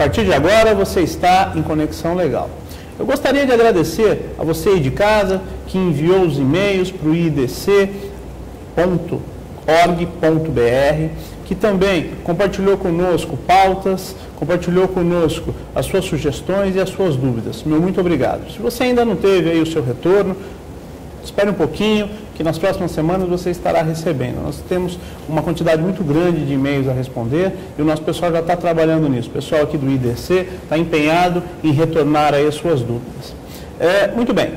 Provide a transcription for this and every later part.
partir de agora você está em Conexão Legal. Eu gostaria de agradecer a você aí de casa que enviou os e-mails para o idc.org.br, que também compartilhou conosco pautas, compartilhou conosco as suas sugestões e as suas dúvidas. Meu muito obrigado. Se você ainda não teve aí o seu retorno, espere um pouquinho, que nas próximas semanas você estará recebendo. Nós temos uma quantidade muito grande de e-mails a responder e o nosso pessoal já está trabalhando nisso. O pessoal aqui do IDC está empenhado em retornar aí as suas dúvidas. Muito bem.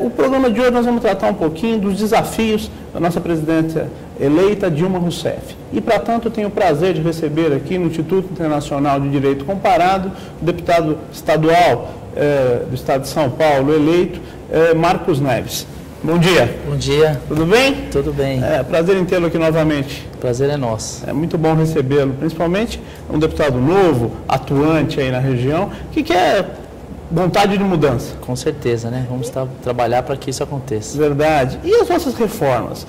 O programa de hoje nós vamos tratar um pouquinho dos desafios da nossa presidenta eleita Dilma Rousseff. E, para tanto, eu tenho o prazer de receber aqui no Instituto Internacional de Direito Comparado o deputado estadual do Estado de São Paulo, eleito, Marcos Neves. Bom dia. Bom dia. Tudo bem? Tudo bem. Prazer em tê-lo aqui novamente. Prazer é nosso. É muito bom recebê-lo, principalmente um deputado novo, atuante aí na região, que quer vontade de mudança. Com certeza, né? Vamos trabalhar para que isso aconteça. Verdade. E as nossas reformas?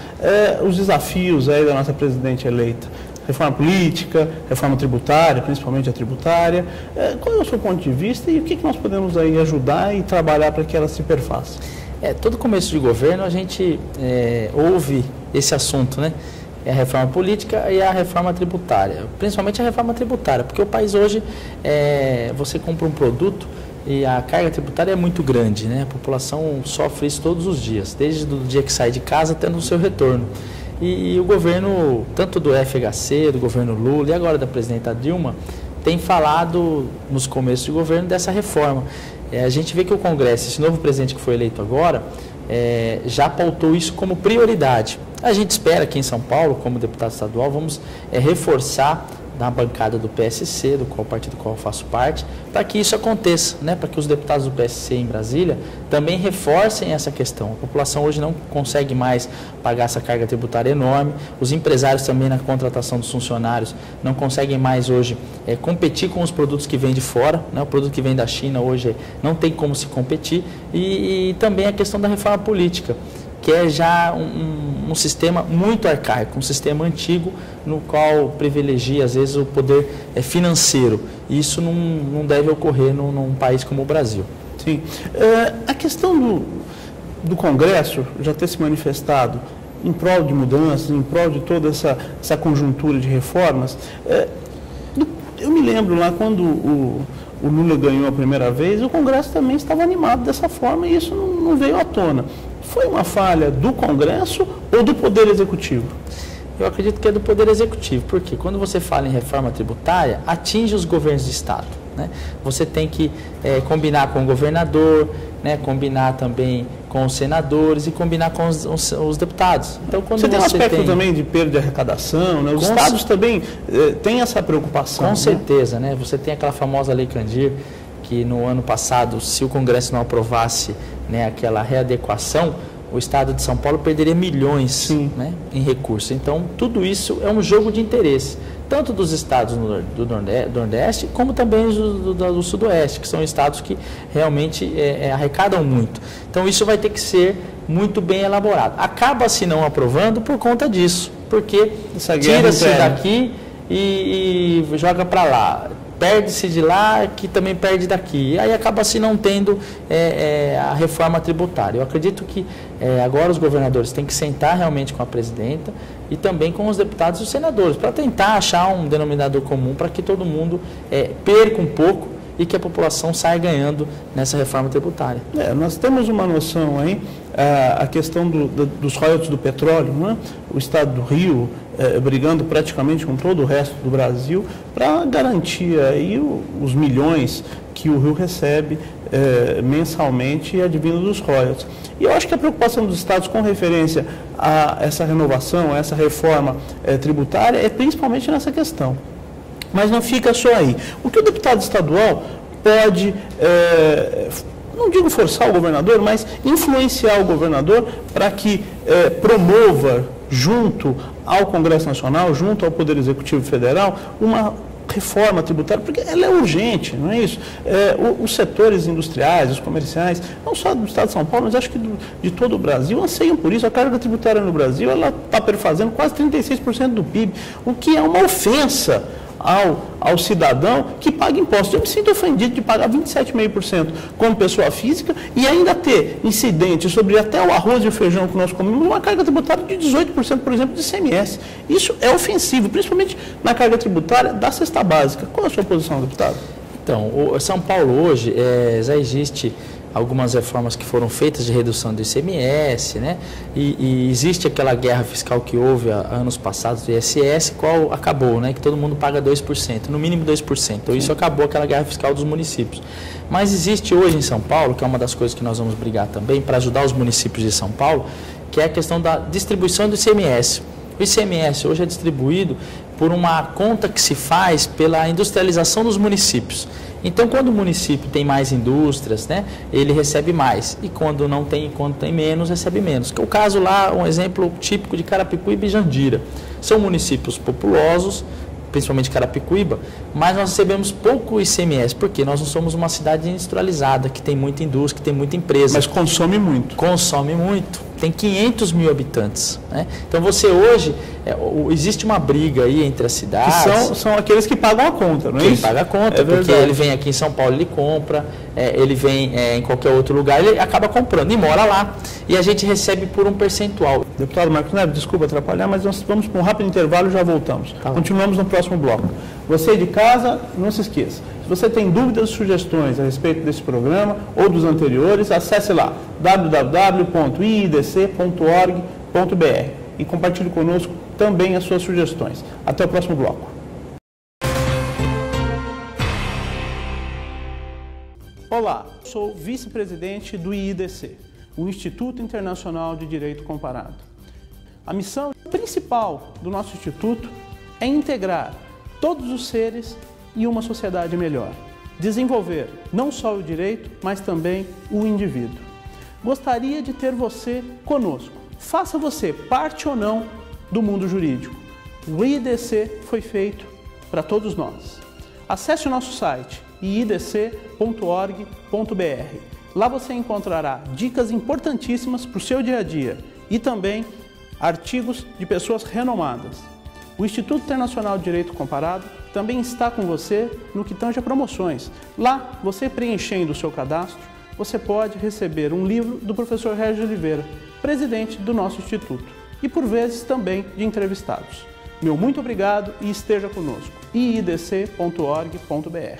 Os desafios aí da nossa presidente eleita? Reforma política, reforma tributária, principalmente a tributária. Qual é o seu ponto de vista e o que nós podemos aí ajudar e trabalhar para que ela se perfaça? Todo começo de governo a gente ouve esse assunto, né? É a reforma política e a reforma tributária. Principalmente a reforma tributária, porque o país hoje, você compra um produto e a carga tributária é muito grande, né? A população sofre isso todos os dias, desde o dia que sai de casa até no seu retorno. E o governo, tanto do FHC, do governo Lula e agora da presidenta Dilma, tem falado nos começos de governo dessa reforma. A gente vê que o Congresso, esse novo presidente que foi eleito agora, já pautou isso como prioridade. A gente espera que em São Paulo, como deputado estadual, vamos reforçar da bancada do PSC, do partido do qual eu faço parte, para que isso aconteça, né? Para que os deputados do PSC em Brasília também reforcem essa questão. A população hoje não consegue mais pagar essa carga tributária enorme, os empresários também na contratação dos funcionários não conseguem mais hoje competir com os produtos que vêm de fora, né? O produto que vem da China hoje não tem como se competir e também a questão da reforma política, que é já um sistema muito arcaico, um sistema antigo no qual privilegia, às vezes, o poder financeiro. E isso não deve ocorrer num país como o Brasil. Sim. A questão do Congresso já ter se manifestado em prol de mudanças, em prol de toda essa conjuntura de reformas, eu me lembro lá quando o Lula ganhou a primeira vez, o Congresso também estava animado dessa forma e isso não veio à tona. Foi uma falha do Congresso ou do Poder Executivo? Eu acredito que é do Poder Executivo, porque quando você fala em reforma tributária, atinge os governos de Estado, né? Você tem que combinar com o governador, né? Combinar também com os senadores e combinar com os deputados. Então, quando você tem um aspecto também de perda de arrecadação, né? Os estados também têm essa preocupação. Com certeza, né? Você tem aquela famosa Lei Candir, que no ano passado, se o Congresso não aprovasse, né, aquela readequação, o Estado de São Paulo perderia milhões, né, em recursos. Então, tudo isso é um jogo de interesse, tanto dos estados do Nordeste, como também do Sudoeste, que são estados que realmente arrecadam muito. Então, isso vai ter que ser muito bem elaborado. Acaba-se não aprovando por conta disso, porque tira-se daqui e joga para lá. Perde-se de lá, que também perde daqui. E aí acaba-se não tendo a reforma tributária. Eu acredito que agora os governadores têm que sentar realmente com a presidenta e também com os deputados e os senadores, para tentar achar um denominador comum para que todo mundo perca um pouco e que a população saia ganhando nessa reforma tributária. Nós temos uma noção aí, a questão dos royalties do petróleo, né? O estado do Rio brigando praticamente com todo o resto do Brasil para garantir aí os milhões que o Rio recebe mensalmente advindo dos royalties. E eu acho que a preocupação dos estados com referência a essa renovação, a essa reforma tributária é principalmente nessa questão. Mas não fica só aí. O que o deputado estadual pode, não digo forçar o governador, mas influenciar o governador para que promova, junto ao Congresso Nacional, junto ao Poder Executivo Federal, uma reforma tributária, porque ela é urgente, não é isso? Os setores industriais, os comerciais, não só do Estado de São Paulo, mas acho que de todo o Brasil, anseiam por isso. A carga tributária no Brasil, ela está perfazendo quase 36% do PIB, o que é uma ofensa ao cidadão que paga impostos. Eu me sinto ofendido de pagar 27,5% como pessoa física e ainda ter incidente sobre até o arroz e o feijão que nós comemos, uma carga tributária de 18%, por exemplo, de ICMS. Isso é ofensivo, principalmente na carga tributária da cesta básica. Qual é a sua posição, deputado? Então, São Paulo hoje já existe algumas reformas que foram feitas de redução do ICMS, né? E existe aquela guerra fiscal que houve há anos passados do ISS, qual acabou, né? Que todo mundo paga 2%, no mínimo 2%. Então, isso acabou aquela guerra fiscal dos municípios. Mas existe hoje em São Paulo, que é uma das coisas que nós vamos brigar também, para ajudar os municípios de São Paulo, que é a questão da distribuição do ICMS. O ICMS hoje é distribuído por uma conta que se faz pela industrialização dos municípios. Então, quando o município tem mais indústrias, né, ele recebe mais. E quando não tem, quando tem menos, recebe menos. O caso lá, um exemplo típico de Carapicuíba e Jandira. São municípios populosos, principalmente Carapicuíba, mas nós recebemos pouco ICMS, porque nós não somos uma cidade industrializada, que tem muita indústria, que tem muita empresa. Mas consome muito. Consome muito. Tem 500 mil habitantes, né? Então você hoje, existe uma briga aí entre as cidades. Que são aqueles que pagam a conta, não é isso? Quem paga a conta, porque ele vem aqui em São Paulo, ele compra, ele vem em qualquer outro lugar, ele acaba comprando e mora lá. E a gente recebe por um percentual. Deputado Marcos Neves, desculpa atrapalhar, mas nós vamos para um rápido intervalo e já voltamos. Tá. Continuamos no próximo bloco. Você de casa, não se esqueça. Se você tem dúvidas ou sugestões a respeito desse programa ou dos anteriores, acesse lá www.iidc.org.br e compartilhe conosco também as suas sugestões. Até o próximo bloco. Olá, sou vice-presidente do IIDC, o Instituto Internacional de Direito Comparado. A missão principal do nosso instituto é integrar todos os seres em uma sociedade melhor, desenvolver não só o direito, mas também o indivíduo. Gostaria de ter você conosco. Faça você parte ou não do mundo jurídico. O IIDC foi feito para todos nós. Acesse o nosso site iidc.org.br. Lá você encontrará dicas importantíssimas para o seu dia a dia e também artigos de pessoas renomadas. O Instituto Internacional de Direito Comparado também está com você no que tange a promoções. Lá, você preenchendo o seu cadastro, você pode receber um livro do professor Regis Oliveira, presidente do nosso Instituto, e por vezes também de entrevistados. Meu muito obrigado e esteja conosco. iidc.org.br.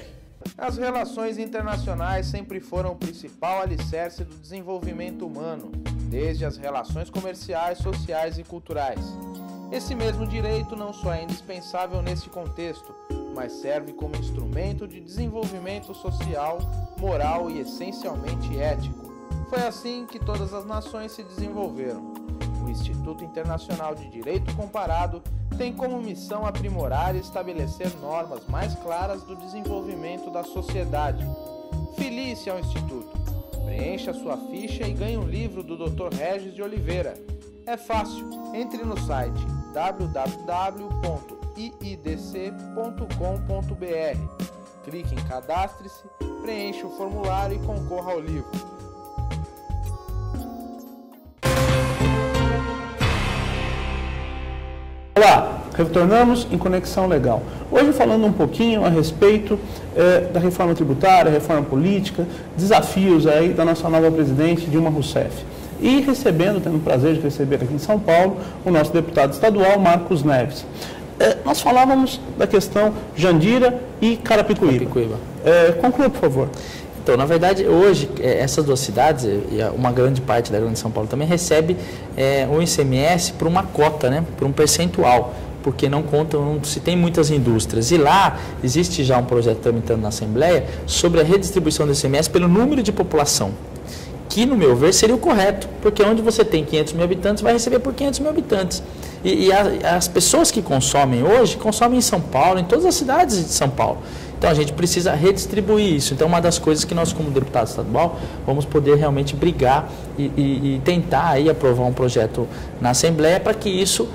As relações internacionais sempre foram o principal alicerce do desenvolvimento humano, desde as relações comerciais, sociais e culturais. Esse mesmo direito não só é indispensável nesse contexto, mas serve como instrumento de desenvolvimento social, moral e essencialmente ético. Foi assim que todas as nações se desenvolveram. O Instituto Internacional de Direito Comparado tem como missão aprimorar e estabelecer normas mais claras do desenvolvimento da sociedade. Filie-se ao Instituto, preencha sua ficha e ganhe um livro do Dr. Regis de Oliveira. É fácil, entre no site www.iidc.com.br, clique em Cadastre-se, preencha o formulário e concorra ao livro. Olá, retornamos em Conexão Legal. Hoje falando um pouquinho a respeito da reforma tributária, reforma política, desafios aí da nossa nova presidente Dilma Rousseff. E tendo o prazer de receber aqui em São Paulo, o nosso deputado estadual, Marcos Neves. Nós falávamos da questão Jandira e Carapicuíba. Conclua, por favor. Então, na verdade, hoje, essas duas cidades, e uma grande parte da Grande São Paulo também, recebe o ICMS por uma cota, né, por um percentual, porque não se tem muitas indústrias. E lá existe já um projeto tramitando na Assembleia sobre a redistribuição do ICMS pelo número de população, que, no meu ver, seria o correto, porque onde você tem 500 mil habitantes, vai receber por 500 mil habitantes. E as pessoas que consomem hoje, consomem em São Paulo, em todas as cidades de São Paulo. Então, a gente precisa redistribuir isso. Então, uma das coisas que nós, como deputado estadual, vamos poder realmente brigar e tentar aí aprovar um projeto na Assembleia para que isso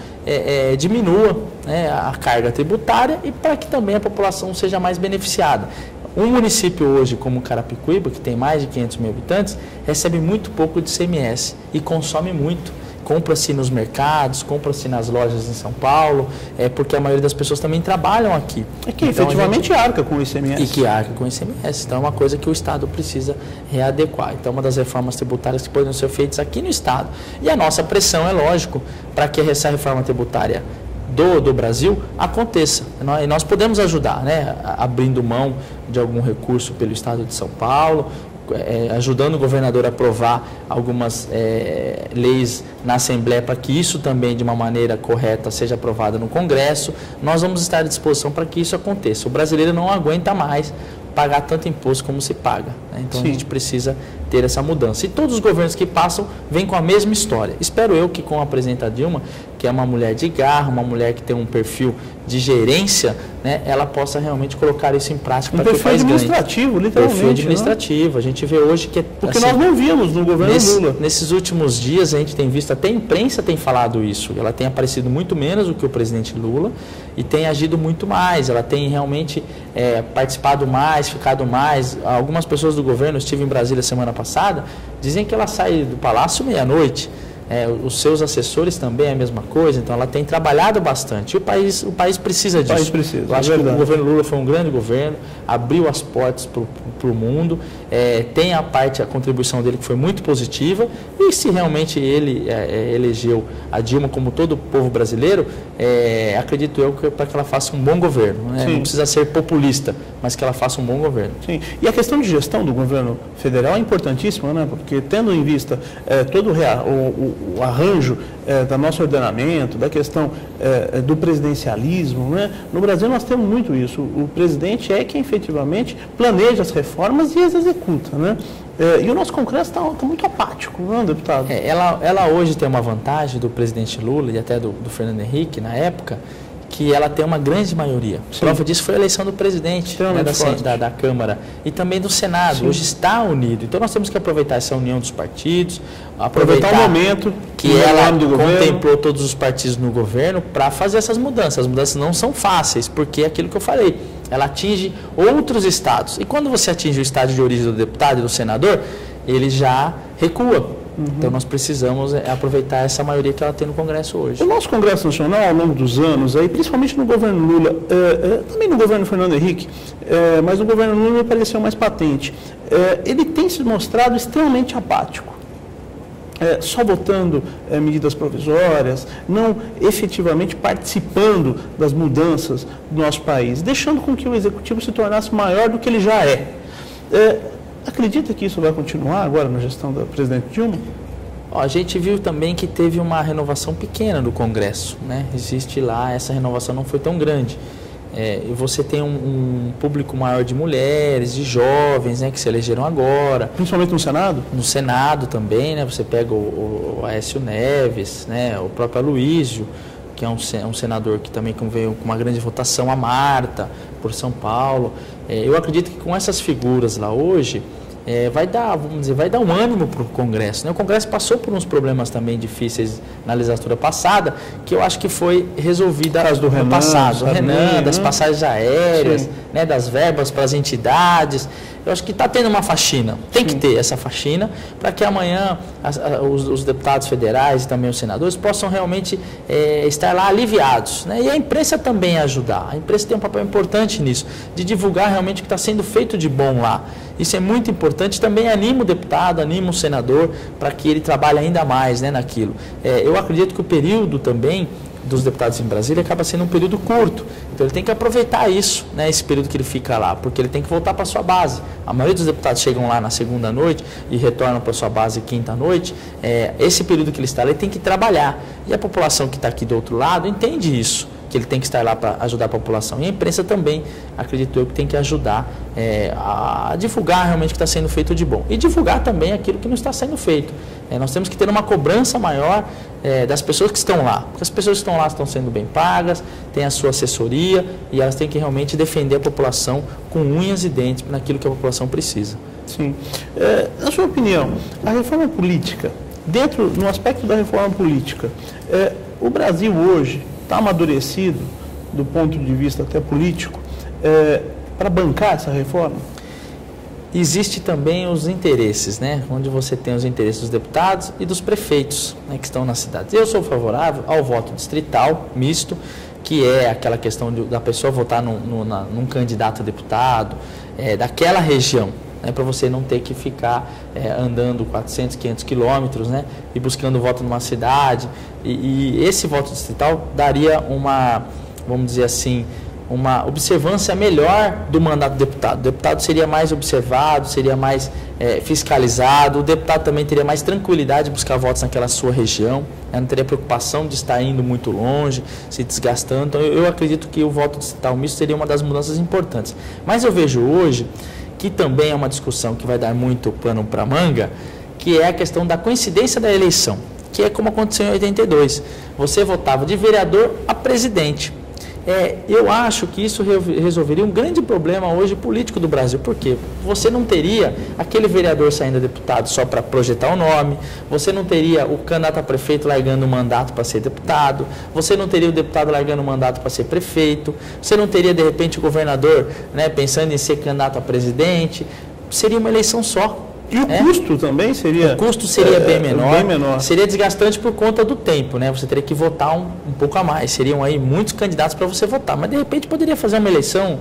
diminua, né, a carga tributária e para que também a população seja mais beneficiada. Um município hoje, como Carapicuíba, que tem mais de 500 mil habitantes, recebe muito pouco de ICMS e consome muito. compra-se nos mercados, compra-se nas lojas em São Paulo, porque a maioria das pessoas também trabalham aqui. É que então, efetivamente arca com o ICMS. E que arca com o ICMS. Então é uma coisa que o Estado precisa readequar. Então uma das reformas tributárias que podem ser feitas aqui no Estado. E a nossa pressão, é lógico, para que essa reforma tributária do Brasil aconteça. E nós podemos ajudar, né, abrindo mão de algum recurso pelo Estado de São Paulo, ajudando o governador a aprovar algumas leis na Assembleia para que isso também, de uma maneira correta, seja aprovado no Congresso. Nós vamos estar à disposição para que isso aconteça. O brasileiro não aguenta mais pagar tanto imposto como se paga, né? Então, sim, a gente precisa ter essa mudança. E todos os governos que passam vêm com a mesma história. Espero eu que com a presidenta Dilma, que é uma mulher de garra, uma mulher que tem um perfil de gerência, né, ela possa realmente colocar isso em prática para que o país ganhe. Perfil administrativo, literalmente. Perfil administrativo. Né? A gente vê hoje que... Porque assim, nós não víamos no governo Lula. Nesses últimos dias a gente tem visto, até a imprensa tem falado isso, ela tem aparecido muito menos do que o presidente Lula e tem agido muito mais, ela tem realmente participado mais, ficado mais. Algumas pessoas do governo, eu estive em Brasília semana passada, dizem que ela sai do palácio meia-noite. Os seus assessores também é a mesma coisa, então ela tem trabalhado bastante. E o país precisa disso. O país precisa, eu acho que o governo Lula foi um grande governo, abriu as portas para o mundo, tem a contribuição dele que foi muito positiva, e se realmente ele elegeu a Dilma, como todo o povo brasileiro, acredito eu para que ela faça um bom governo. Né? Não precisa ser populista, mas que ela faça um bom governo. Sim. E a questão de gestão do governo federal é importantíssima, né? Porque tendo em vista todo o arranjo do nosso ordenamento, da questão do presidencialismo, né? No Brasil nós temos muito isso. O presidente é quem efetivamente planeja as reformas e as executa, né? E o nosso Congresso está muito apático, não é, deputado? Ela hoje tem uma vantagem do presidente Lula e até do Fernando Henrique, na época, que ela tem uma grande maioria. Sim. Prova disso foi a eleição do presidente, né, da Câmara e também do Senado. Sim. Hoje está unido. Então nós temos que aproveitar essa união dos partidos, aproveitar o momento que ela contemplou todos os partidos no governo para fazer essas mudanças. As mudanças não são fáceis, porque é aquilo que eu falei, ela atinge outros estados. E quando você atinge o estado de origem do deputado e do senador, ele já recua. Então nós precisamos aproveitar essa maioria que ela tem no Congresso hoje. O nosso Congresso Nacional, ao longo dos anos, principalmente no governo Lula, também no governo Fernando Henrique, mas no governo Lula me pareceu mais patente, ele tem se mostrado extremamente apático. Só votando medidas provisórias, não efetivamente participando das mudanças do nosso país, deixando com que o Executivo se tornasse maior do que ele já é. Acredita que isso vai continuar agora na gestão da presidente Dilma? A gente viu também que teve uma renovação pequena do Congresso, né? Existe lá, essa renovação não foi tão grande. E você tem um público maior de mulheres, de jovens, né, que se elegeram agora. Principalmente no Senado? No Senado também, né? Você pega o Aécio Neves, né? O próprio Aloysio, que é um senador que também veio com uma grande votação, a Marta, por São Paulo. Eu acredito que com essas figuras lá hoje, vai dar um ânimo para o Congresso, né? O Congresso passou por uns problemas também difíceis na legislatura passada, que eu acho que foi resolvida no passado. O Renan, das passagens aéreas, né, das verbas para as entidades. Eu acho que está tendo uma faxina, tem que ter essa faxina, para que amanhã os deputados federais e também os senadores possam realmente estar lá aliviados, né? E a imprensa também ajudar. A imprensa tem um papel importante nisso, de divulgar realmente o que está sendo feito de bom lá. Isso é muito importante, também anima o deputado, anima o senador, para que ele trabalhe ainda mais, né, naquilo. Eu acredito que o período também dos deputados em Brasília acaba sendo um período curto, então ele tem que aproveitar isso, né, esse período que ele fica lá, porque ele tem que voltar para a sua base. A maioria dos deputados chegam lá na segunda noite e retornam para a sua base quinta noite. Esse período que ele está lá, ele tem que trabalhar, e a população que está aqui do outro lado entende isso, que ele tem que estar lá para ajudar a população. E a imprensa também, acredito eu, que tem que ajudar a divulgar realmente o que está sendo feito de bom. E divulgar também aquilo que não está sendo feito. Nós temos que ter uma cobrança maior das pessoas que estão lá. Porque as pessoas que estão lá estão sendo bem pagas, têm a sua assessoria, e elas têm que realmente defender a população com unhas e dentes naquilo que a população precisa. Sim. Na sua opinião, a reforma política, no aspecto da reforma política, o Brasil hoje está amadurecido, do ponto de vista até político, para bancar essa reforma? existe também os interesses, né? Onde você tem os interesses dos deputados e dos prefeitos, né, que estão nas cidades. Eu sou favorável ao voto distrital misto, que é aquela questão da pessoa votar num candidato a deputado daquela região, né, para você não ter que ficar andando 400, 500 quilômetros, né, e buscando voto numa cidade. E esse voto distrital daria uma, vamos dizer assim, uma observância melhor do mandato do deputado. O deputado seria mais observado, seria mais fiscalizado, o deputado também teria mais tranquilidade de buscar votos naquela sua região, não teria preocupação de estar indo muito longe, se desgastando. Então eu acredito que o voto distrital misto seria uma das mudanças importantes. Mas eu vejo hoje que também é uma discussão que vai dar muito pano para manga, que é a questão da coincidência da eleição, que é como aconteceu em 82. Você votava de vereador a presidente. Eu acho que isso resolveria um grande problema hoje político do Brasil, porque você não teria aquele vereador saindo a deputado só para projetar o nome, você não teria o candidato a prefeito largando o mandato para ser deputado, você não teria o deputado largando o mandato para ser prefeito, você não teria de repente o governador, né, pensando em ser candidato a presidente. Seria uma eleição só. E o custo também seria... O custo seria bem menor, bem menor. Seria desgastante por conta do tempo, né? Você teria que votar um pouco a mais. Seriam aí muitos candidatos para você votar. Mas, de repente, poderia fazer uma eleição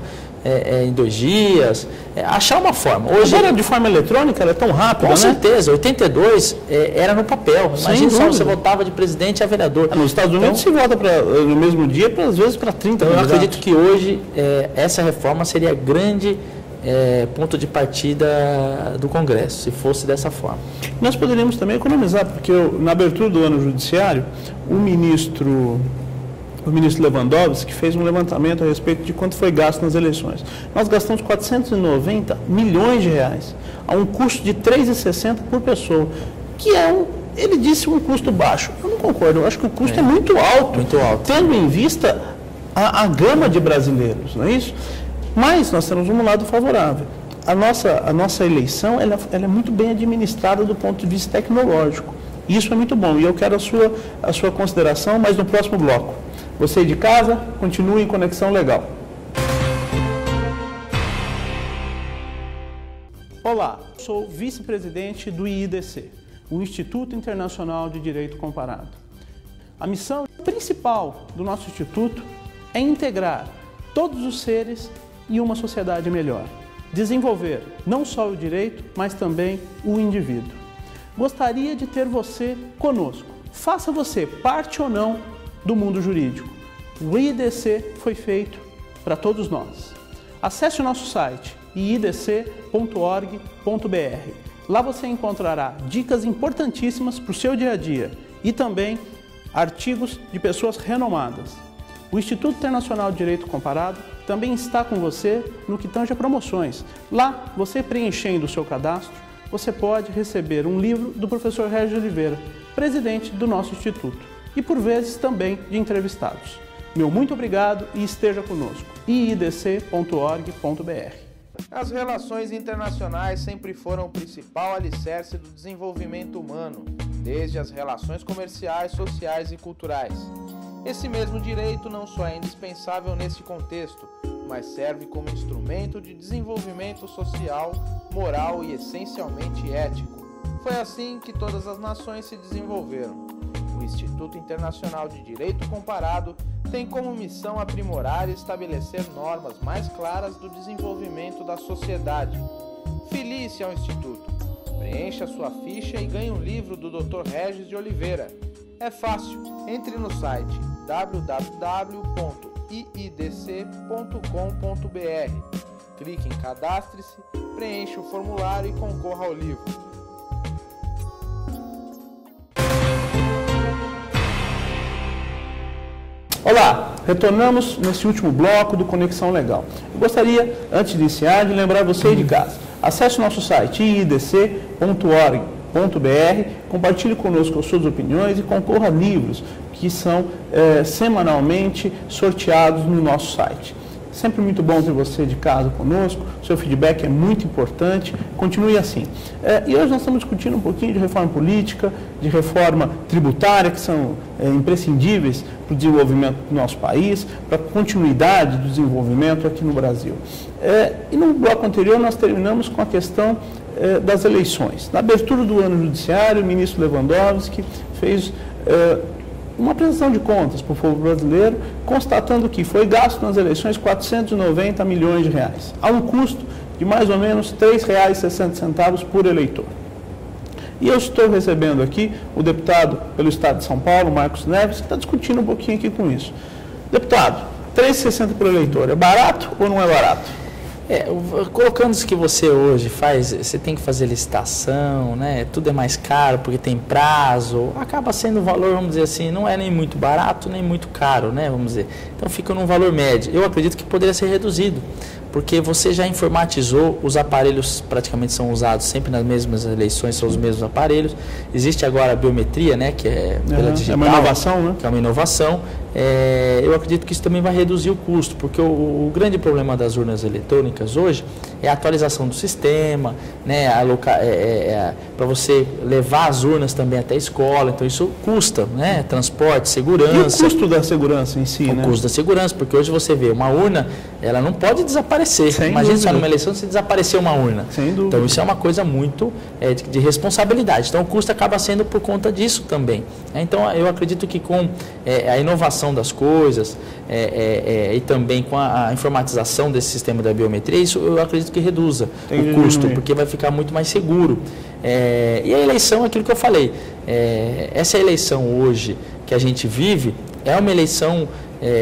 em 2 dias, achar uma forma. Hoje, agora, de forma eletrônica, ela é tão rápida, com né? certeza. 82 era no papel. Imagina só, você votava de presidente a vereador. Nos Estados Unidos se vota no mesmo dia, às vezes para 30 Então, eu candidatos. acredito que hoje essa reforma seria grande... ponto de partida do Congresso, se fosse dessa forma. Nós poderíamos também economizar, porque na abertura do ano judiciário, o ministro Lewandowski fez um levantamento a respeito de quanto foi gasto nas eleições. Nós gastamos 490 milhões de reais, a um custo de R$ 3,60 por pessoa, que ele disse um custo baixo. Eu não concordo, eu acho que o custo é muito alto, tendo em vista a gama de brasileiros, não é isso? Mas nós temos um lado favorável. A nossa eleição ela é muito bem administrada do ponto de vista tecnológico. Isso é muito bom. E eu quero a sua consideração, mas no próximo bloco. Você de casa, continue em Conexão Legal. Olá, sou vice-presidente do IIDC, o Instituto Internacional de Direito Comparado. A missão principal do nosso instituto é integrar todos os seres e uma sociedade melhor. Desenvolver não só o direito, mas também o indivíduo. Gostaria de ter você conosco. Faça você parte ou não do mundo jurídico. O IIDC foi feito para todos nós. Acesse o nosso site iidc.org.br. Lá você encontrará dicas importantíssimas para o seu dia a dia e também artigos de pessoas renomadas. O Instituto Internacional de Direito Comparado também está com você no que tange a promoções. Lá, você preenchendo o seu cadastro, você pode receber um livro do professor Regis de Oliveira, presidente do nosso Instituto, e por vezes também de entrevistados. Meu muito obrigado e esteja conosco. iidc.org.br. As relações internacionais sempre foram o principal alicerce do desenvolvimento humano, desde as relações comerciais, sociais e culturais. Esse mesmo direito não só é indispensável nesse contexto, mas serve como instrumento de desenvolvimento social, moral e essencialmente ético. Foi assim que todas as nações se desenvolveram. O Instituto Internacional de Direito Comparado tem como missão aprimorar e estabelecer normas mais claras do desenvolvimento da sociedade. Filie-se ao Instituto, preencha sua ficha e ganhe um livro do Dr. Regis de Oliveira. É fácil, entre no site www.iidc.com.br, clique em Cadastre-se, preencha o formulário e concorra ao livro. Olá, retornamos nesse último bloco do Conexão Legal. Eu gostaria, antes de iniciar, de lembrar você de casa. Acesse o nosso site iidc.org.br, compartilhe conosco as suas opiniões e concorra a livros que são semanalmente sorteados no nosso site. Sempre muito bom ter você de casa conosco, o seu feedback é muito importante, continue assim. E hoje nós estamos discutindo um pouquinho de reforma política, de reforma tributária, que são imprescindíveis para o desenvolvimento do nosso país, para a continuidade do desenvolvimento aqui no Brasil. E no bloco anterior nós terminamos com a questão das eleições. Na abertura do ano judiciário, o ministro Lewandowski fez uma apresentação de contas para o povo brasileiro, constatando que foi gasto nas eleições 490 milhões de reais, a um custo de mais ou menos R$ 3,60 por eleitor. E eu estou recebendo aqui o deputado pelo Estado de São Paulo, Marcos Neves, que está discutindo um pouquinho aqui com isso. Deputado, R$ 3,60 por eleitor, é barato ou não é barato? Colocando isso que você hoje faz, você tem que fazer licitação, né? Tudo é mais caro porque tem prazo, acaba sendo um valor, vamos dizer assim, não é nem muito barato nem muito caro, né? Vamos dizer. Então fica num valor médio. Eu acredito que poderia ser reduzido, porque você já informatizou, os aparelhos praticamente são usados sempre nas mesmas eleições, são os mesmos aparelhos. Existe agora a biometria, né? Que é pela digital. É uma inovação, né? Que é uma inovação. Eu acredito que isso também vai reduzir o custo, porque o grande problema das urnas eletrônicas hoje é a atualização do sistema, né, para você levar as urnas também até a escola, então isso custa, né, transporte, segurança. E o custo da segurança em si, né? O custo da segurança, porque hoje você vê uma urna, ela não pode desaparecer. Imagina só numa eleição se desaparecer uma urna. Sem dúvida. Então isso é uma coisa muito de responsabilidade. Então o custo acaba sendo por conta disso também. Então eu acredito que com a inovação das coisas e também com a informatização desse sistema da biometria, isso eu acredito que reduza o custo, porque vai ficar muito mais seguro. E a eleição é aquilo que eu falei. Essa eleição hoje que a gente vive é uma eleição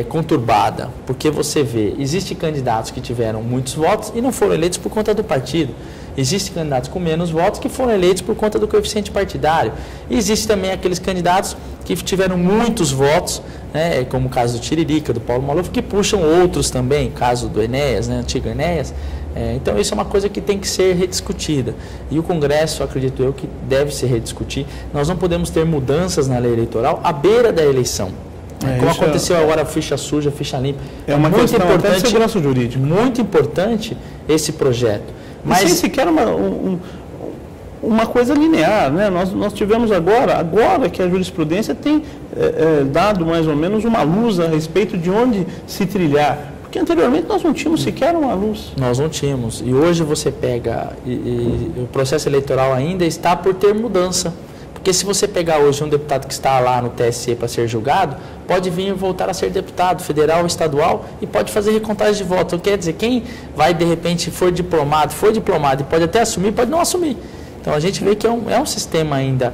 conturbada, porque você vê, existem candidatos que tiveram muitos votos e não foram eleitos por conta do partido. Existem candidatos com menos votos que foram eleitos por conta do coeficiente partidário. E existem também aqueles candidatos que tiveram muitos votos, né, como o caso do Tiririca, do Paulo Maluf, que puxam outros também, caso do Enéas, né, antigo Enéas. Então isso é uma coisa que tem que ser rediscutida. E o Congresso, acredito eu, que deve se rediscutir. Nós não podemos ter mudanças na lei eleitoral à beira da eleição. Como aconteceu agora a ficha suja, a ficha limpa. É uma muito questão importante, até de segurança jurídica. Muito importante esse projeto. Mas sem sequer uma coisa linear, né? Nós tivemos agora que a jurisprudência tem dado mais ou menos uma luz a respeito de onde se trilhar. Porque anteriormente nós não tínhamos sequer uma luz. Nós não tínhamos. E hoje você pega, e o processo eleitoral ainda está por ter mudança. Porque se você pegar hoje um deputado que está lá no TSE para ser julgado, pode vir e voltar a ser deputado federal ou estadual e pode fazer recontagem de votos. Então, quer dizer, quem vai de repente foi diplomado e pode até assumir, pode não assumir. Então a gente vê que é um sistema ainda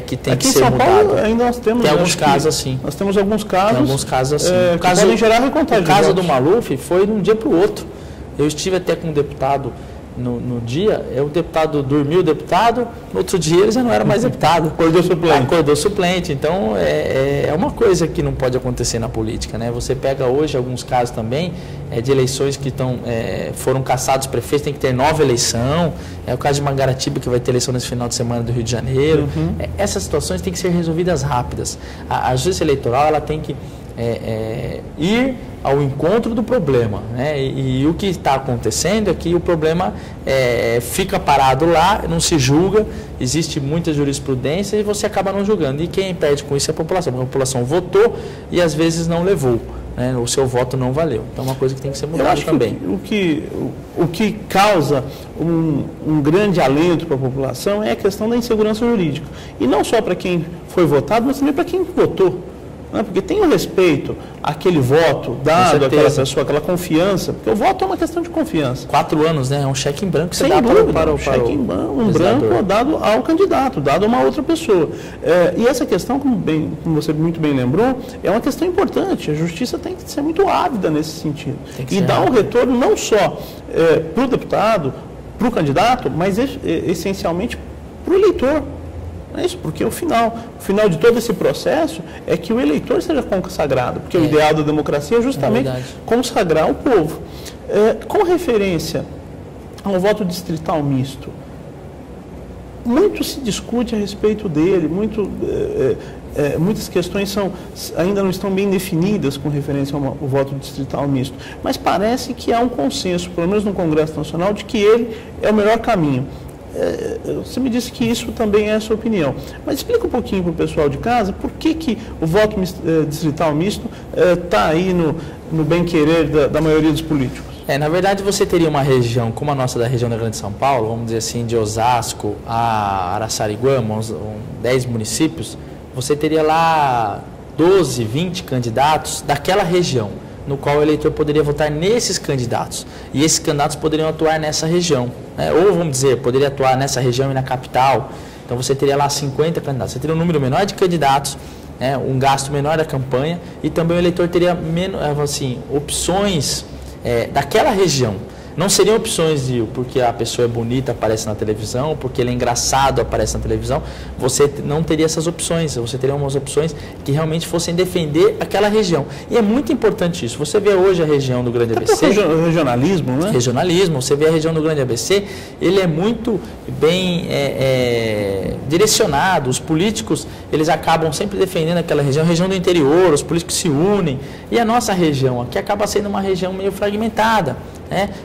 que tem que ser mudado. Aqui em São Paulo ainda nós temos... Tem alguns casos assim. Nós temos alguns casos assim. Que podem gerar recontagem de votos. O caso do Maluf foi de um dia para o outro. Eu estive até com um deputado no dia, o deputado dormiu, no outro dia ele já não era mais deputado. Acordou suplente. Então, é uma coisa que não pode acontecer na política, né? Você pega hoje alguns casos também de eleições que foram cassados prefeitos, tem que ter nova eleição. É o caso de Mangaratiba, que vai ter eleição nesse final de semana do Rio de Janeiro. Essas situações têm que ser resolvidas rápidas. A justiça eleitoral, ela tem que ir ao encontro do problema, né? E o que está acontecendo é que o problema fica parado lá, não se julga, existe muita jurisprudência e você acaba não julgando. E quem perde com isso é a população. A população votou e às vezes não levou, né? O seu voto não valeu. Então é uma coisa que tem que ser mudada também. O que causa um grande alento para a população é a questão da insegurança jurídica. E não só para quem foi votado, mas também para quem votou. Porque tem o respeito àquele voto dado àquela pessoa, aquela confiança, porque o voto é uma questão de confiança. 4 anos, né? É um cheque em branco que você dá para o cheque em branco dado ao candidato, dado a uma outra pessoa. E essa questão, como você muito bem lembrou, é uma questão importante. A justiça tem que ser muito ávida nesse sentido. E dar um retorno não só para o deputado, para o candidato, mas essencialmente para o eleitor. É isso, porque o final de todo esse processo é que o eleitor seja consagrado, porque o ideal da democracia é justamente consagrar o povo. Com referência ao voto distrital misto, muito se discute a respeito dele, muitas questões ainda não estão bem definidas com referência ao voto distrital misto, mas parece que há um consenso, pelo menos no Congresso Nacional, de que ele é o melhor caminho. Você me disse que isso também é a sua opinião, mas explica um pouquinho para o pessoal de casa por que o voto distrital misto está aí no bem-querer da maioria dos políticos. Na verdade, você teria uma região como a nossa da região da Grande São Paulo, vamos dizer assim, de Osasco a Araçariguama, 10 municípios, você teria lá 12, 20 candidatos daquela região, no qual o eleitor poderia votar nesses candidatos. E esses candidatos poderiam atuar nessa região, né? Ou, vamos dizer, poderia atuar nessa região e na capital. Então, você teria lá 50 candidatos. Você teria um número menor de candidatos, né? Um gasto menor da campanha, e também o eleitor teria menos, assim, opções daquela região. Não seriam opções de porque a pessoa é bonita, aparece na televisão, porque ele é engraçado, aparece na televisão. Você não teria essas opções, você teria umas opções que realmente fossem defender aquela região. E é muito importante isso. Você vê hoje a região do Grande ABC... Regionalismo, né? Regionalismo. Você vê a região do Grande ABC, ele é muito bem direcionado. Os políticos, eles acabam sempre defendendo aquela região, a região do interior, os políticos se unem. E a nossa região aqui acaba sendo uma região meio fragmentada.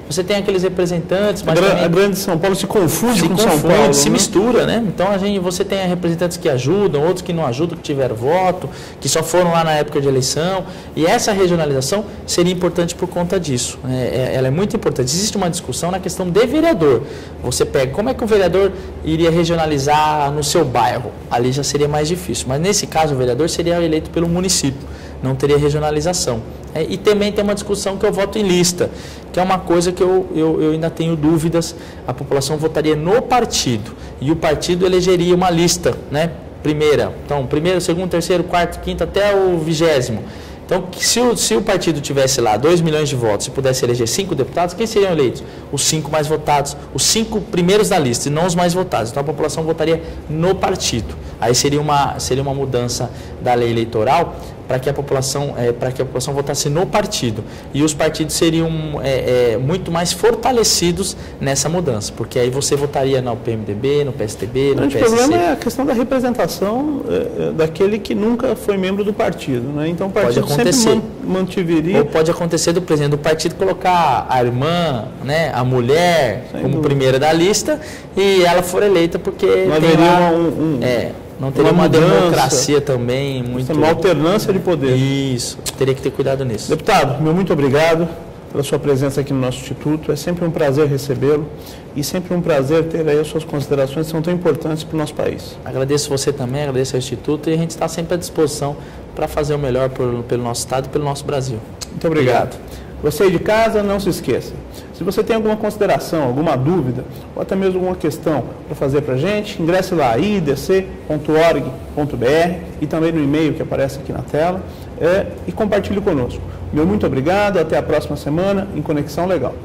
Você tem aqueles representantes, mas a Grande São Paulo se confunde com São Paulo, se mistura, né? Então você tem representantes que ajudam, outros que não ajudam, que tiveram voto, que só foram lá na época de eleição, e essa regionalização seria importante por conta disso. Ela é muito importante. Existe uma discussão na questão de vereador. Você pega, como é que o vereador iria regionalizar no seu bairro? Ali já seria mais difícil, mas nesse caso o vereador seria eleito pelo município, não teria regionalização. E também tem uma discussão que é o voto em lista, que é uma coisa que eu ainda tenho dúvidas. A população votaria no partido e o partido elegeria uma lista, né? Primeiro, segundo, terceiro, quarto, quinto até o 20º. Então, se o partido tivesse lá 2 milhões de votos e pudesse eleger 5 deputados, quem seriam eleitos? Os 5 mais votados, os 5 primeiros da lista e não os mais votados. Então, a população votaria no partido. Aí seria uma mudança da lei eleitoral para que a população votasse no partido. E os partidos seriam muito mais fortalecidos nessa mudança, porque aí você votaria no PMDB, no PSDB, no PSC. O problema é a questão da representação daquele que nunca foi membro do partido, né? Então o partido sempre mantiveria... Ou pode acontecer do presidente do partido colocar a irmã, né, a mulher como primeira da lista, e ela for eleita porque não haveria não teria uma democracia também muito... Uma alternância de poder. Isso, teria que ter cuidado nisso. Deputado, muito obrigado pela sua presença aqui no nosso Instituto. É sempre um prazer recebê-lo e sempre um prazer ter aí as suas considerações que são tão importantes para o nosso país. Agradeço você também, agradeço ao Instituto, e a gente está sempre à disposição para fazer o melhor pelo nosso Estado e pelo nosso Brasil. Muito obrigado. Você aí de casa, não se esqueça. Se você tem alguma consideração, alguma dúvida, ou até mesmo alguma questão para fazer para a gente, ingresse lá, idc.org.br, e também no e-mail que aparece aqui na tela, e compartilhe conosco. Meu muito obrigado, até a próxima semana em Conexão Legal.